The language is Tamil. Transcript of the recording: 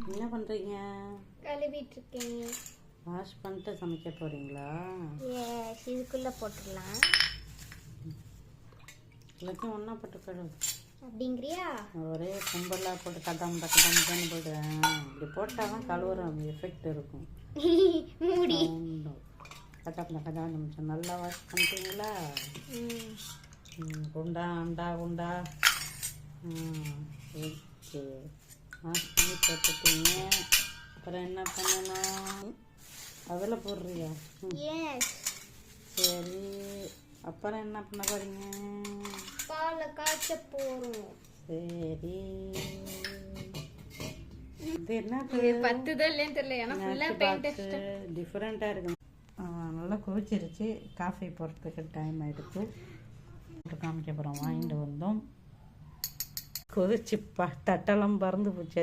என்ன பண்ணுறீங்க? கழுவிட்டு இருக்கேன். வாஷ் பண்ணிட்டு சமைக்க போகிறீங்களா? எஸ், இதுக்குள்ளே போட்டுடலாம். எல்லாத்தையும் ஒன்றா போட்டு கழுவு அப்படிங்கிறியா? ஒரே கும்பலாக போட்டு கட்டாமட்டான்னு போட்டு இப்படி போட்டால் தான் கழுவுற எஃபெக்ட் இருக்கும். மூடி கட்டாமட்டா நல்லா வாஷ் பண்ணிட்டீங்களா? குண்டா அண்டா குண்டா ஓகே, வாஷ் பண்ணி போட்டுட்டீங்க. அப்புறம் என்ன பண்ணணும்? அதில் போடுறியா? எஸ். சரி, அப்புறம் என்ன பண்ண போறீங்க? பாலை காய்ச்ச போறோம். சரி, இது என்ன பத்துதான் இல்லைன்னு தெரியல. ஏன்னா ஃபுல்லா பெயிண்ட் டிஃப்ரெண்ட்டாக இருக்கு. நல்லா கொதிச்சிருச்சு. காஃபி போடுறதுக்கு டைம் ஆகிடுச்சு. காமிக்க போகிறோம். வாங்கிட்டு வந்தோம். கொதிச்சுப்பா, தட்டெல்லாம் பறந்து போச்சு.